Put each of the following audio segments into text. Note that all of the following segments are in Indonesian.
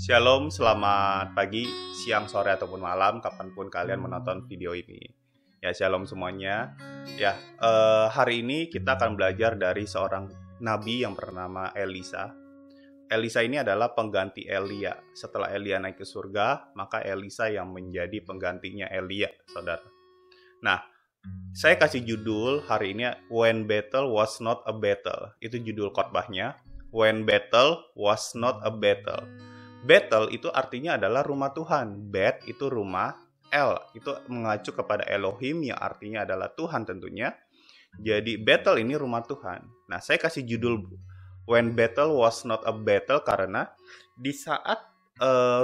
Shalom, selamat pagi, siang, sore, ataupun malam, kapanpun kalian menonton video ini. Ya, shalom semuanya. Ya, hari ini kita akan belajar dari seorang nabi yang bernama Elisa. Elisa ini adalah pengganti Elia. Setelah Elia naik ke surga, maka Elisa yang menjadi penggantinya Elia, saudara. Nah, saya kasih judul hari ini, When Battle Was Not a Battle. Itu judul khotbahnya, When Battle Was Not a Battle. Bethel itu artinya adalah rumah Tuhan. Bet itu rumah, El itu mengacu kepada Elohim yang artinya adalah Tuhan tentunya. Jadi Bethel ini rumah Tuhan. Nah, saya kasih judul When Bethel Was Not a Battle karena di saat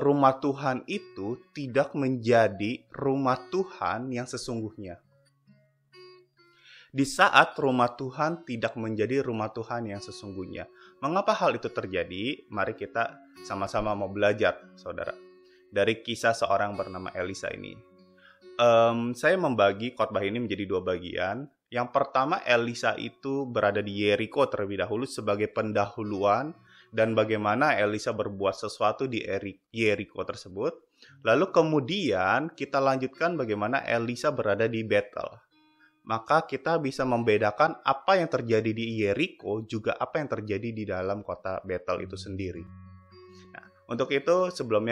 rumah Tuhan itu tidak menjadi rumah Tuhan yang sesungguhnya. Di saat rumah Tuhan tidak menjadi rumah Tuhan yang sesungguhnya. Mengapa hal itu terjadi? Mari kita sama-sama mau belajar, saudara. Dari kisah seorang bernama Elisa ini. Saya membagi khotbah ini menjadi dua bagian. Yang pertama, Elisa itu berada di Yeriko terlebih dahulu sebagai pendahuluan. Dan bagaimana Elisa berbuat sesuatu di Yeriko tersebut. Lalu kemudian kita lanjutkan bagaimana Elisa berada di Bethel. Maka kita bisa membedakan apa yang terjadi di Yeriko juga apa yang terjadi di dalam kota Bethel itu sendiri. Nah, untuk itu sebelum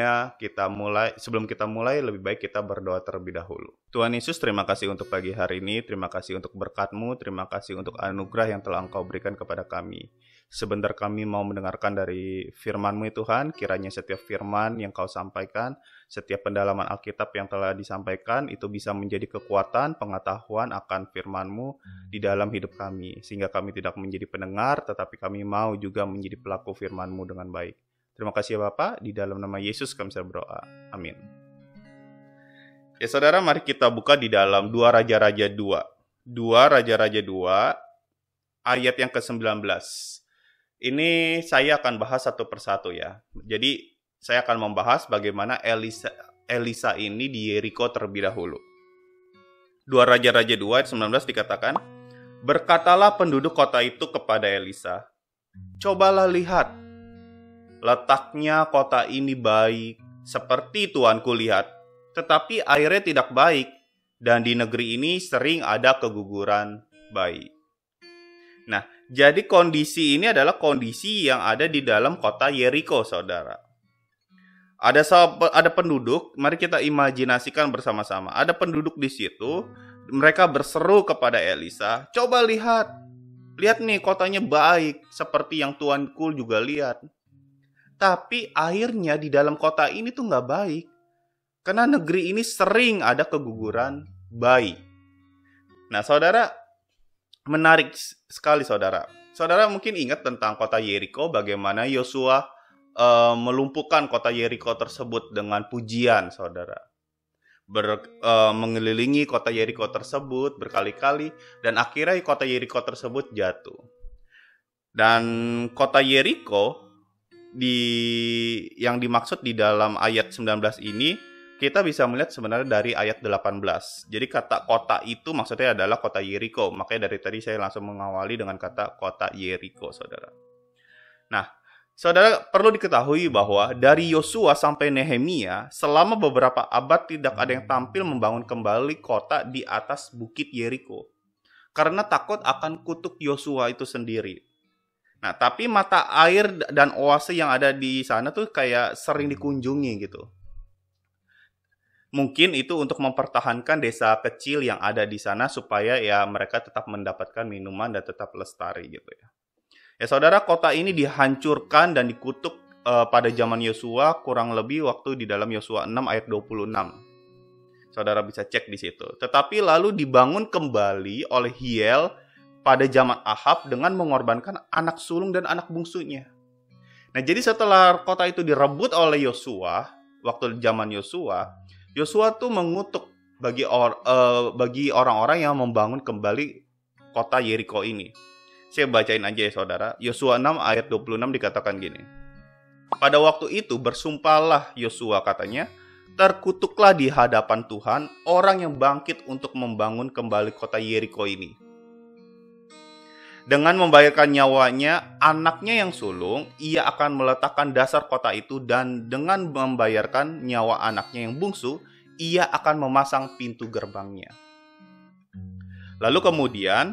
kita mulai lebih baik kita berdoa terlebih dahulu. Tuhan Yesus, terima kasih untuk pagi hari ini, terima kasih untuk berkat-Mu, terima kasih untuk anugerah yang telah Engkau berikan kepada kami. Sebentar kami mau mendengarkan dari firman-Mu Tuhan, kiranya setiap firman yang Kau sampaikan, setiap pendalaman Alkitab yang telah disampaikan, itu bisa menjadi kekuatan, pengetahuan akan firman-Mu di dalam hidup kami. Sehingga kami tidak menjadi pendengar, tetapi kami mau juga menjadi pelaku firman-Mu dengan baik. Terima kasih ya Bapak, di dalam nama Yesus kami berdoa. Amin. Ya saudara, mari kita buka di dalam 2 Raja-Raja 2. 2 Raja-Raja 2, ayat yang ke-19. Ini saya akan bahas satu persatu ya. Jadi saya akan membahas bagaimana Elisa ini di Yeriko terlebih dahulu. 2 Raja-Raja 2 ayat 19 dikatakan, berkatalah penduduk kota itu kepada Elisa, cobalah lihat, letaknya kota ini baik, seperti tuanku lihat, tetapi airnya tidak baik, dan di negeri ini sering ada keguguran bayi. Nah, jadi kondisi ini adalah kondisi yang ada di dalam kota Yeriko, saudara. Ada penduduk, mari kita imajinasikan bersama-sama. Ada penduduk di situ, mereka berseru kepada Elisa, coba lihat nih kotanya baik, seperti yang tuanku juga lihat. Tapi airnya di dalam kota ini tuh nggak baik. Karena negeri ini sering ada keguguran bayi. Nah, saudara, menarik sekali saudara. Saudara mungkin ingat tentang kota Yeriko, bagaimana Yosua melumpuhkan kota Yeriko tersebut dengan pujian, saudara. Mengelilingi kota Yeriko tersebut berkali-kali, dan akhirnya kota Yeriko tersebut jatuh. Dan kota Yeriko yang dimaksud di dalam ayat 19 ini, kita bisa melihat sebenarnya dari ayat 18. Jadi kata kota itu maksudnya adalah kota Yeriko. Makanya dari tadi saya langsung mengawali dengan kata kota Yeriko, saudara. Nah, saudara perlu diketahui bahwa dari Yosua sampai Nehemia, selama beberapa abad tidak ada yang tampil membangun kembali kota di atas bukit Yeriko. Karena takut akan kutuk Yosua itu sendiri. Nah, tapi mata air dan oase yang ada di sana tuh kayak sering dikunjungi gitu. Mungkin itu untuk mempertahankan desa kecil yang ada di sana supaya ya mereka tetap mendapatkan minuman dan tetap lestari gitu ya. Ya saudara, kota ini dihancurkan dan dikutuk pada zaman Yosua kurang lebih waktu di dalam Yosua 6 ayat 26. Saudara bisa cek di situ. Tetapi lalu dibangun kembali oleh Hiel pada zaman Ahab dengan mengorbankan anak sulung dan anak bungsunya. Nah, jadi setelah kota itu direbut oleh Yosua, waktu zaman Yosua tuh mengutuk bagi orang-orang yang membangun kembali kota Yeriko ini. Saya bacain aja ya saudara. Yosua 6 ayat 26 dikatakan gini. Pada waktu itu bersumpahlah Yosua, katanya, terkutuklah di hadapan Tuhan orang yang bangkit untuk membangun kembali kota Yeriko ini. Dengan membayarkan nyawanya, anaknya yang sulung, ia akan meletakkan dasar kota itu, dan dengan membayarkan nyawa anaknya yang bungsu, ia akan memasang pintu gerbangnya. Lalu kemudian,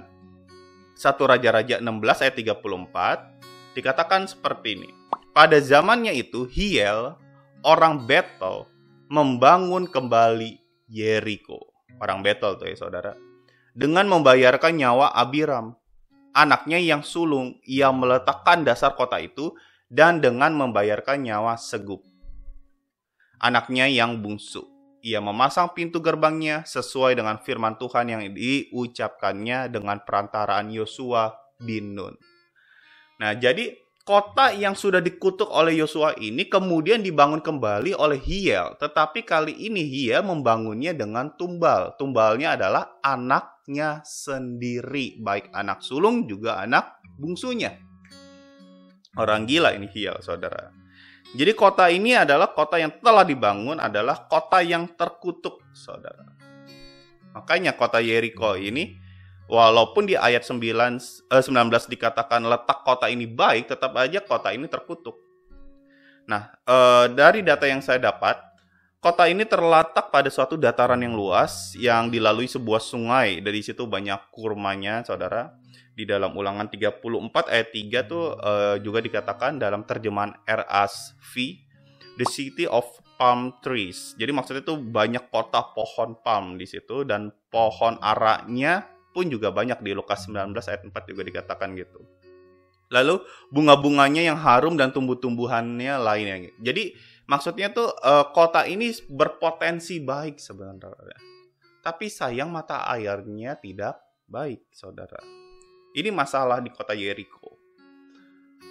1 Raja-Raja 16 ayat 34, dikatakan seperti ini. Pada zamannya itu, Hiel, orang Betel, membangun kembali Yeriko. Orang Betel tuh ya saudara. Dengan membayarkan nyawa Abiram, anaknya yang sulung, ia meletakkan dasar kota itu, dan dengan membayarkan nyawa Segub, anaknya yang bungsu, ia memasang pintu gerbangnya sesuai dengan firman Tuhan yang diucapkannya dengan perantaraan Yosua bin Nun. Nah, jadi kota yang sudah dikutuk oleh Yosua ini kemudian dibangun kembali oleh Hiel. Tetapi kali ini Hiel membangunnya dengan tumbal. Tumbalnya adalah anaknya sendiri. Baik anak sulung juga anak bungsunya. Orang gila ini Hiel, saudara. Jadi kota ini adalah kota yang telah dibangun, adalah kota yang terkutuk, saudara. Makanya kota Yeriko ini, walaupun di ayat 19 dikatakan letak kota ini baik, tetap aja kota ini terkutuk. Nah, dari data yang saya dapat, kota ini terletak pada suatu dataran yang luas yang dilalui sebuah sungai. Dari situ banyak kurmanya, saudara. Di dalam Ulangan 34 ayat 3 tuh juga dikatakan dalam terjemahan RSV, the city of palm trees. Jadi maksudnya itu banyak kota pohon palm di situ, dan pohon aranya pun juga banyak. Di Lukas 19 ayat 4 juga dikatakan gitu. Lalu bunga-bunganya yang harum dan tumbuh-tumbuhannya lainnya. Jadi maksudnya tuh kota ini berpotensi baik sebenarnya. Tapi sayang mata airnya tidak baik, saudara. Ini masalah di kota Yeriko.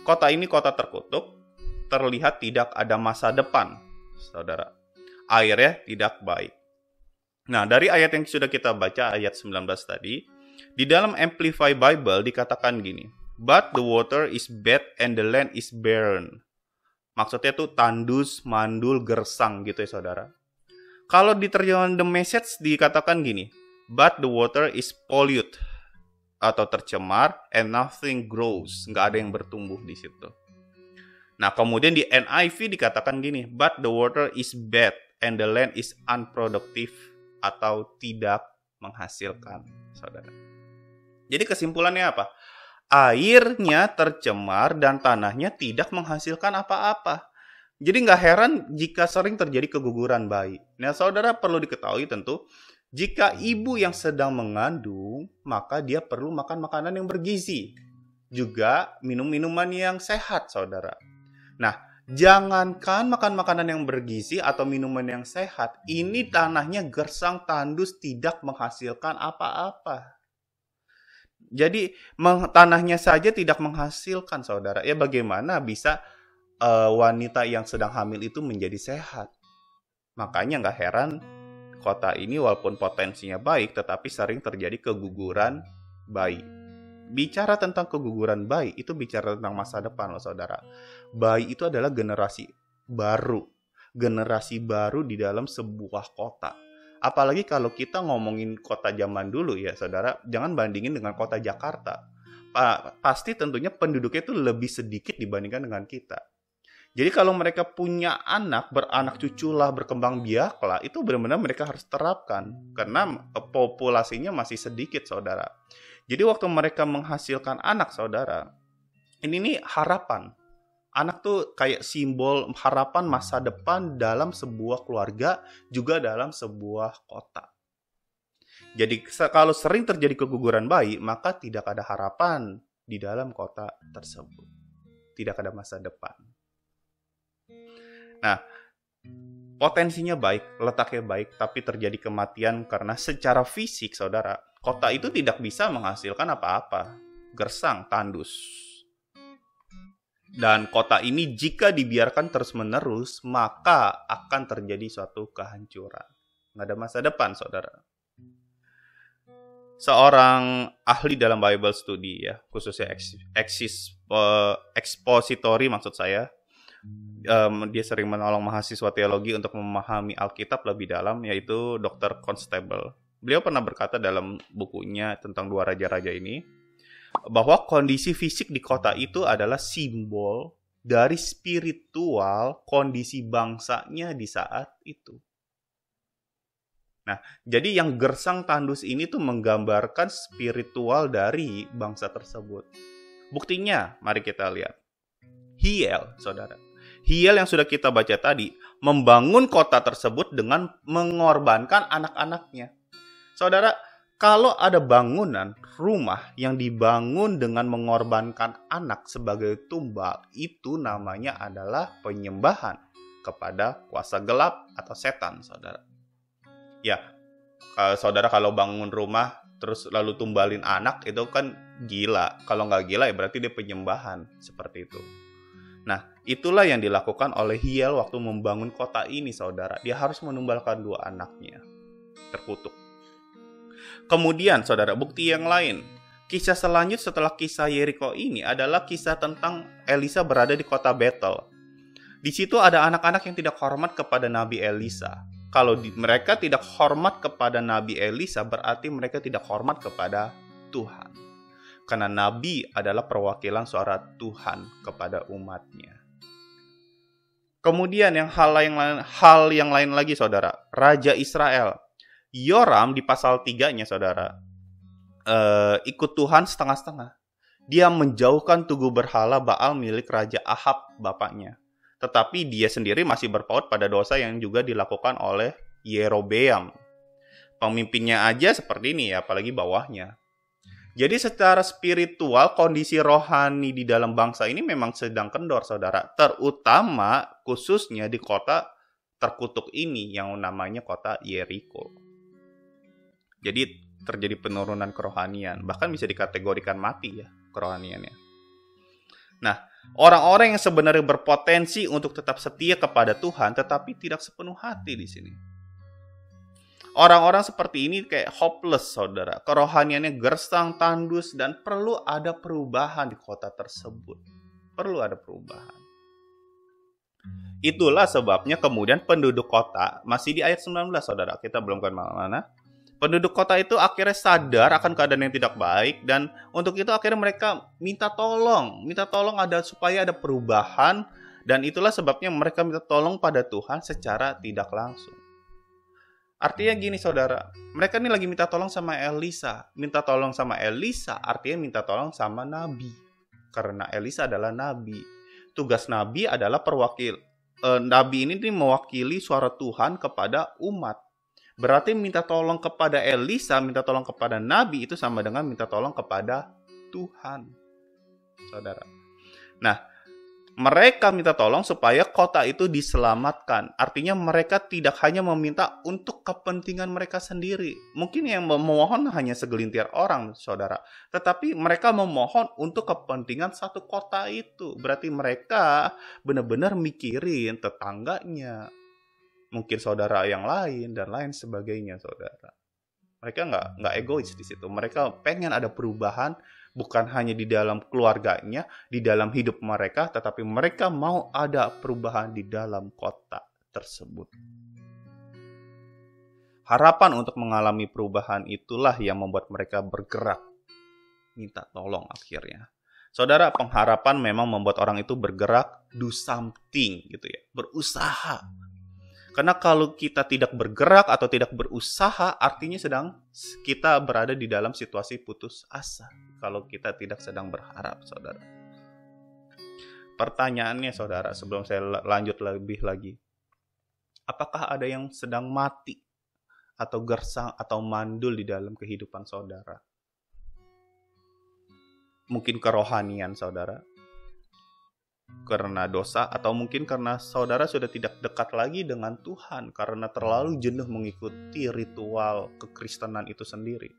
Kota ini kota terkutuk, terlihat tidak ada masa depan, saudara. Airnya tidak baik. Nah, dari ayat yang sudah kita baca, ayat 19 tadi, di dalam Amplify Bible dikatakan gini, but the water is bad and the land is barren. Maksudnya tuh tandus, mandul, gersang gitu ya saudara. Kalau di terjemahan The Message dikatakan gini, but the water is polluted atau tercemar and nothing grows. Nggak ada yang bertumbuh di situ. Nah, kemudian di NIV dikatakan gini, but the water is bad and the land is unproductive atau tidak menghasilkan, saudara. Jadi kesimpulannya apa? Airnya tercemar dan tanahnya tidak menghasilkan apa-apa. Jadi nggak heran jika sering terjadi keguguran bayi. Nah, saudara perlu diketahui tentu, jika ibu yang sedang mengandung, maka dia perlu makan makanan yang bergizi. Juga minum minuman yang sehat, saudara. Nah, jangankan makan makanan yang bergizi atau minuman yang sehat, ini tanahnya gersang, tandus, tidak menghasilkan apa-apa. Jadi tanahnya saja tidak menghasilkan, saudara. Ya bagaimana bisa wanita yang sedang hamil itu menjadi sehat? Makanya nggak heran kota ini walaupun potensinya baik, tetapi sering terjadi keguguran bayi. Bicara tentang keguguran bayi, itu bicara tentang masa depan loh saudara. Bayi itu adalah generasi baru. Generasi baru di dalam sebuah kota. Apalagi kalau kita ngomongin kota zaman dulu ya saudara, jangan bandingin dengan kota Jakarta. Pasti tentunya penduduknya itu lebih sedikit dibandingkan dengan kita. Jadi kalau mereka punya anak, beranak cucu lah, berkembang biak lah, itu benar-benar mereka harus terapkan. Karena populasinya masih sedikit, saudara. Jadi waktu mereka menghasilkan anak, saudara, ini nih harapan. Anak tuh kayak simbol harapan masa depan dalam sebuah keluarga, juga dalam sebuah kota. Jadi kalau sering terjadi keguguran bayi, maka tidak ada harapan di dalam kota tersebut. Tidak ada masa depan. Nah, potensinya baik, letaknya baik, tapi terjadi kematian karena secara fisik, saudara, kota itu tidak bisa menghasilkan apa-apa. Gersang, tandus. Dan kota ini jika dibiarkan terus-menerus, maka akan terjadi suatu kehancuran. Nggak ada masa depan, saudara. Seorang ahli dalam Bible study, ya, khususnya expository maksud saya, dia sering menolong mahasiswa teologi untuk memahami Alkitab lebih dalam, yaitu Dr. Constable. Beliau pernah berkata dalam bukunya tentang dua raja-raja ini, bahwa kondisi fisik di kota itu adalah simbol dari spiritual kondisi bangsanya di saat itu. Nah, jadi yang gersang tandus ini tuh menggambarkan spiritual dari bangsa tersebut. Buktinya, mari kita lihat. Hiel, saudara. Hiel yang sudah kita baca tadi, membangun kota tersebut dengan mengorbankan anak-anaknya. Saudara, kalau ada bangunan rumah yang dibangun dengan mengorbankan anak sebagai tumbal, itu namanya adalah penyembahan kepada kuasa gelap atau setan, saudara. Ya, saudara kalau bangun rumah terus lalu tumbalin anak, itu kan gila. Kalau nggak gila ya berarti dia penyembahan, seperti itu. Nah, itulah yang dilakukan oleh Hiel waktu membangun kota ini, saudara. Dia harus menumbalkan 2 anaknya. Terkutuk. Kemudian, saudara, bukti yang lain. Kisah selanjutnya setelah kisah Yeriko ini adalah kisah tentang Elisa berada di kota Betel. Di situ ada anak-anak yang tidak hormat kepada Nabi Elisa. Kalau mereka tidak hormat kepada Nabi Elisa, berarti mereka tidak hormat kepada Tuhan. Karena Nabi adalah perwakilan suara Tuhan kepada umatnya. Kemudian hal yang lain lagi, saudara. Raja Israel. Yoram di pasal 3-nya, saudara. Ikut Tuhan setengah-setengah. Dia menjauhkan tugu berhala Baal milik Raja Ahab, bapaknya. Tetapi dia sendiri masih berpaut pada dosa yang juga dilakukan oleh Yerobeam. Pemimpinnya aja seperti ini ya, apalagi bawahnya. Jadi secara spiritual, kondisi rohani di dalam bangsa ini memang sedang kendor, saudara. Terutama khususnya di kota terkutuk ini yang namanya kota Yeriko. Jadi terjadi penurunan kerohanian. Bahkan bisa dikategorikan mati ya kerohaniannya. Nah, orang-orang yang sebenarnya berpotensi untuk tetap setia kepada Tuhan, tetapi tidak sepenuh hati di sini. Orang-orang seperti ini kayak hopeless, saudara. Kerohaniannya gersang, tandus, dan perlu ada perubahan di kota tersebut. Perlu ada perubahan. Itulah sebabnya kemudian penduduk kota, masih di ayat 19, saudara. Kita belum kemana-mana. Penduduk kota itu akhirnya sadar akan keadaan yang tidak baik, dan untuk itu akhirnya mereka minta tolong supaya ada perubahan, dan itulah sebabnya mereka minta tolong pada Tuhan secara tidak langsung. Artinya gini, saudara, mereka ini lagi minta tolong sama Elisa. Minta tolong sama Elisa artinya minta tolong sama Nabi. Karena Elisa adalah Nabi. Tugas Nabi adalah Nabi ini mewakili suara Tuhan kepada umat. Berarti minta tolong kepada Elisa, minta tolong kepada Nabi itu sama dengan minta tolong kepada Tuhan, saudara. Nah, mereka minta tolong supaya kota itu diselamatkan. Artinya mereka tidak hanya meminta untuk kepentingan mereka sendiri. Mungkin yang memohon hanya segelintir orang, saudara. Tetapi mereka memohon untuk kepentingan satu kota itu. Berarti mereka benar-benar mikirin tetangganya. Mungkin saudara yang lain dan lain sebagainya, saudara. Mereka nggak egois di situ. Mereka pengen ada perubahan, bukan hanya di dalam keluarganya, di dalam hidup mereka, tetapi mereka mau ada perubahan di dalam kota tersebut. Harapan untuk mengalami perubahan itulah yang membuat mereka bergerak, minta tolong akhirnya. Saudara, pengharapan memang membuat orang itu bergerak, do something gitu ya, berusaha. Karena kalau kita tidak bergerak atau tidak berusaha, artinya kita berada di dalam situasi putus asa. Kalau kita tidak sedang berharap, saudara. Pertanyaannya, saudara, sebelum saya lanjut lebih lagi. Apakah ada yang sedang mati atau gersang atau mandul di dalam kehidupan saudara? Mungkin kerohanian saudara, karena dosa, atau mungkin karena saudara sudah tidak dekat lagi dengan Tuhan karena terlalu jenuh mengikuti ritual kekristenan itu sendiri.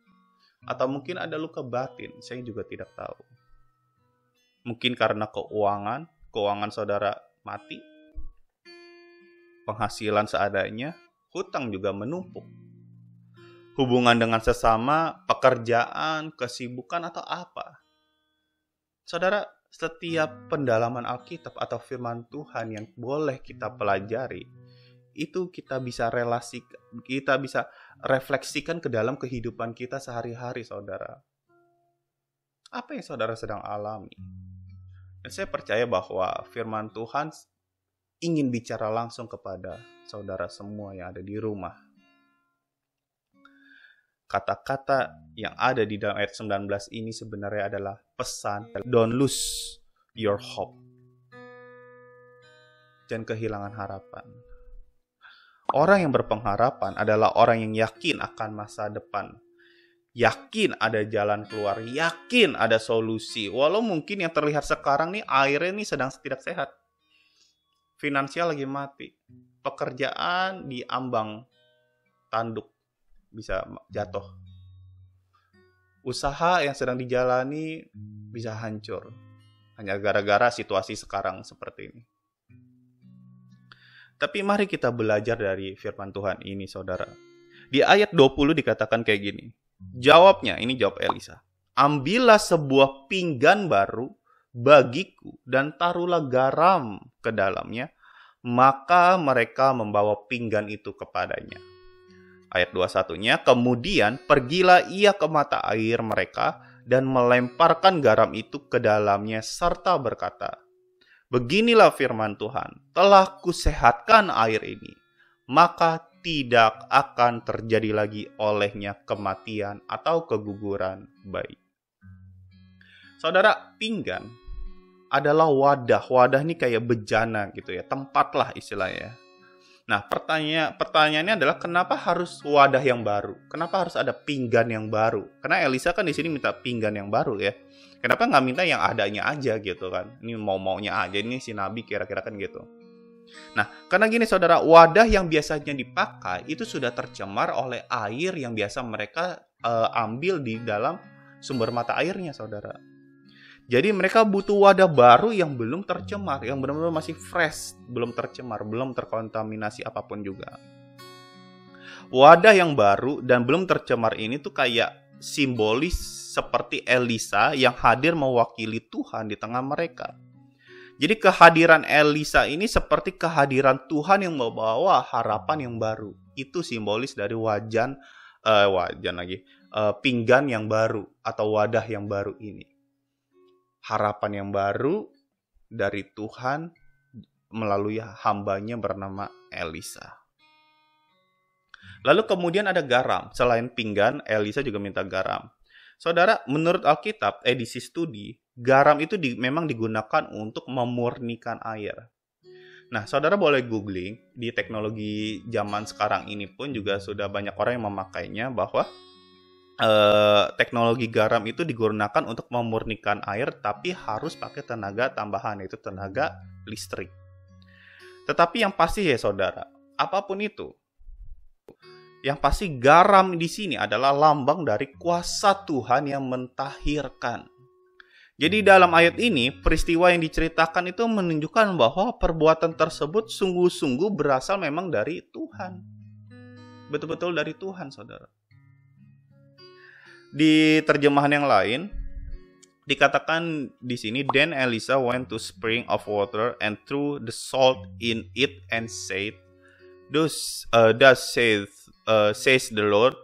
Atau mungkin ada luka batin, saya juga tidak tahu. Mungkin karena keuangan saudara mati, penghasilan seadanya, hutang juga menumpuk. Hubungan dengan sesama, pekerjaan, kesibukan, atau apa. Saudara, setiap pendalaman Alkitab atau firman Tuhan yang boleh kita pelajari, itu kita bisa refleksikan ke dalam kehidupan kita sehari-hari, saudara. Apa yang saudara sedang alami? Dan saya percaya bahwa firman Tuhan ingin bicara langsung kepada saudara semua yang ada di rumah. Kata-kata yang ada di dalam ayat 19 ini sebenarnya adalah pesan, don't lose your hope. Jangan kehilangan harapan. Orang yang berpengharapan adalah orang yang yakin akan masa depan. Yakin ada jalan keluar, yakin ada solusi. Walau mungkin yang terlihat sekarang nih airnya nih sedang tidak sehat. Finansial lagi mati. Pekerjaan diambang tanduk, bisa jatuh. Usaha yang sedang dijalani bisa hancur. Hanya gara-gara situasi sekarang seperti ini. Tapi mari kita belajar dari firman Tuhan ini, saudara. Di ayat 20 dikatakan kayak gini. Jawabnya, ini jawab Elisa. Ambillah sebuah pinggan baru bagiku dan taruhlah garam ke dalamnya. Maka mereka membawa pinggan itu kepadanya. Ayat 21-nya, kemudian pergilah ia ke mata air mereka dan melemparkan garam itu ke dalamnya serta berkata, beginilah firman Tuhan, telah kusehatkan air ini, maka tidak akan terjadi lagi olehnya kematian atau keguguran bayi. Saudara, pinggan adalah wadah. Wadah ini kayak bejana gitu ya, tempat lah istilahnya. Nah, pertanyaannya adalah kenapa harus wadah yang baru? Kenapa harus ada pinggan yang baru? Karena Elisa kan di sini minta pinggan yang baru ya. Kenapa nggak minta yang adanya aja gitu kan? Ini mau-maunya aja, ini si Nabi kira-kira kan gitu. Nah, karena gini saudara, wadah yang biasanya dipakai itu sudah tercemar oleh air yang biasa mereka ambil di dalam sumber mata airnya saudara. Jadi mereka butuh wadah baru yang belum tercemar, yang benar-benar masih fresh, belum tercemar, belum terkontaminasi apapun juga. Wadah yang baru dan belum tercemar ini tuh kayak simbolis seperti Elisa yang hadir mewakili Tuhan di tengah mereka. Jadi kehadiran Elisa ini seperti kehadiran Tuhan yang membawa harapan yang baru. Itu simbolis dari pinggan yang baru atau wadah yang baru ini. Harapan yang baru dari Tuhan melalui hambanya bernama Elisa. Lalu kemudian ada garam. Selain pinggan, Elisa juga minta garam. Saudara, menurut Alkitab, edisi studi, garam itu memang digunakan untuk memurnikan air. Nah, saudara boleh googling, di teknologi zaman sekarang ini pun juga sudah banyak orang yang memakainya, bahwa teknologi garam itu digunakan untuk memurnikan air, tapi harus pakai tenaga tambahan, yaitu tenaga listrik. Tetapi yang pasti ya saudara, apapun itu, yang pasti garam di sini adalah lambang dari kuasa Tuhan yang mentahirkan. Jadi dalam ayat ini, peristiwa yang diceritakan itu menunjukkan bahwa perbuatan tersebut sungguh-sungguh berasal memang dari Tuhan. Betul-betul dari Tuhan, saudara. Di terjemahan yang lain, dikatakan di sini, then Elisa went to spring of water and threw the salt in it and said, thus says the Lord,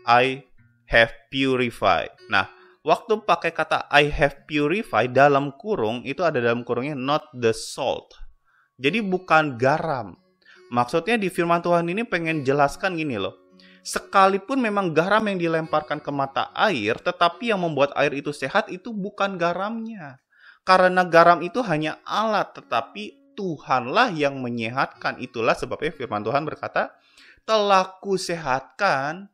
I have purified. Nah, waktu pakai kata I have purified dalam kurung, itu ada dalam kurungnya not the salt. Jadi bukan garam. Maksudnya di firman Tuhan ini pengen jelaskan gini loh. Sekalipun memang garam yang dilemparkan ke mata air, tetapi yang membuat air itu sehat itu bukan garamnya. Karena garam itu hanya alat, tetapi Tuhanlah yang menyehatkan. Itulah sebabnya firman Tuhan berkata, telah kusehatkan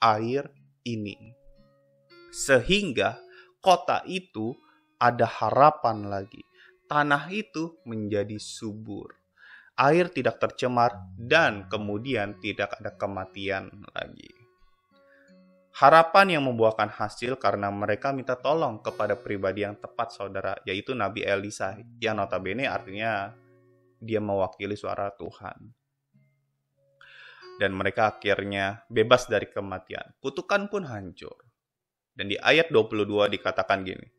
air ini. Sehingga kota itu ada harapan lagi. Tanah itu menjadi subur. Air tidak tercemar dan kemudian tidak ada kematian lagi. Harapan yang membuahkan hasil karena mereka minta tolong kepada pribadi yang tepat saudara, yaitu Nabi Elisa, yang notabene artinya dia mewakili suara Tuhan. Dan mereka akhirnya bebas dari kematian. Kutukan pun hancur. Dan di ayat 22 dikatakan gini,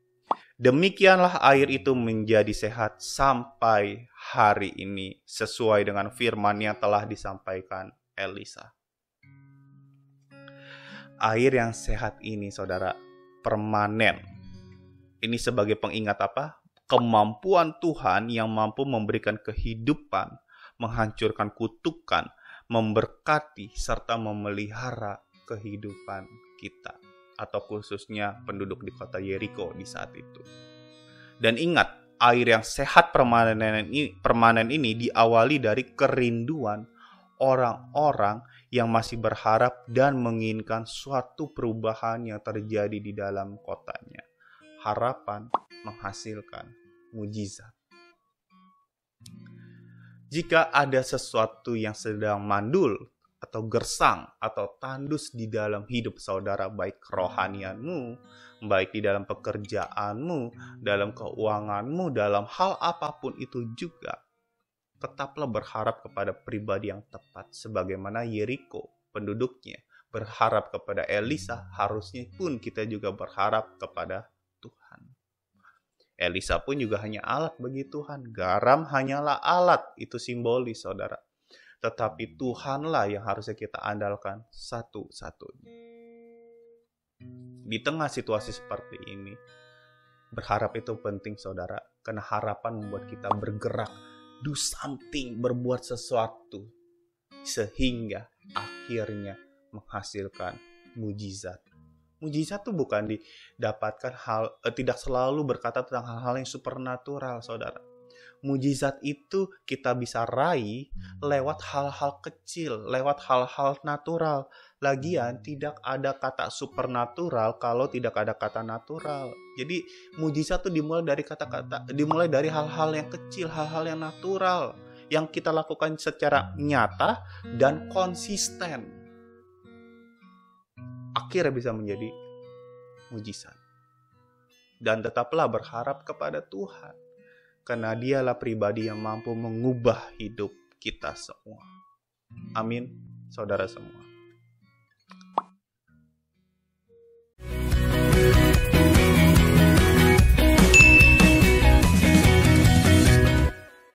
demikianlah air itu menjadi sehat sampai hari ini sesuai dengan firman yang telah disampaikan Elisa. Air yang sehat ini saudara permanen. Ini sebagai pengingat apa? Kemampuan Tuhan yang mampu memberikan kehidupan, menghancurkan kutukan, memberkati, serta memelihara kehidupan kita. Atau khususnya penduduk di kota Yeriko di saat itu. Dan ingat, air yang sehat permanen ini diawali dari kerinduan orang-orang yang masih berharap dan menginginkan suatu perubahan yang terjadi di dalam kotanya. Harapan menghasilkan mujizat. Jika ada sesuatu yang sedang mandul atau gersang atau tandus di dalam hidup saudara, baik kerohanianmu, baik di dalam pekerjaanmu, dalam keuanganmu, dalam hal apapun itu juga, tetaplah berharap kepada pribadi yang tepat. Sebagaimana Yeriko, penduduknya, berharap kepada Elisa, harusnya pun kita juga berharap kepada Tuhan. Elisa pun juga hanya alat bagi Tuhan. Garam hanyalah alat, itu simbolis saudara. Tetapi Tuhanlah yang harusnya kita andalkan satu-satunya. Di tengah situasi seperti ini, berharap itu penting saudara. Karena harapan membuat kita bergerak, do something, berbuat sesuatu. Sehingga akhirnya menghasilkan mujizat. Mujizat itu bukan didapatkan tidak selalu berkata tentang hal-hal yang supernatural saudara. Mujizat itu kita bisa raih lewat hal-hal kecil, lewat hal-hal natural. Lagian tidak ada kata supernatural kalau tidak ada kata natural. Jadi mujizat itu dimulai dari hal-hal yang kecil, hal-hal yang natural yang kita lakukan secara nyata dan konsisten. Akhirnya bisa menjadi mujizat. Dan tetaplah berharap kepada Tuhan. Karena dialah pribadi yang mampu mengubah hidup kita semua. Amin, saudara semua.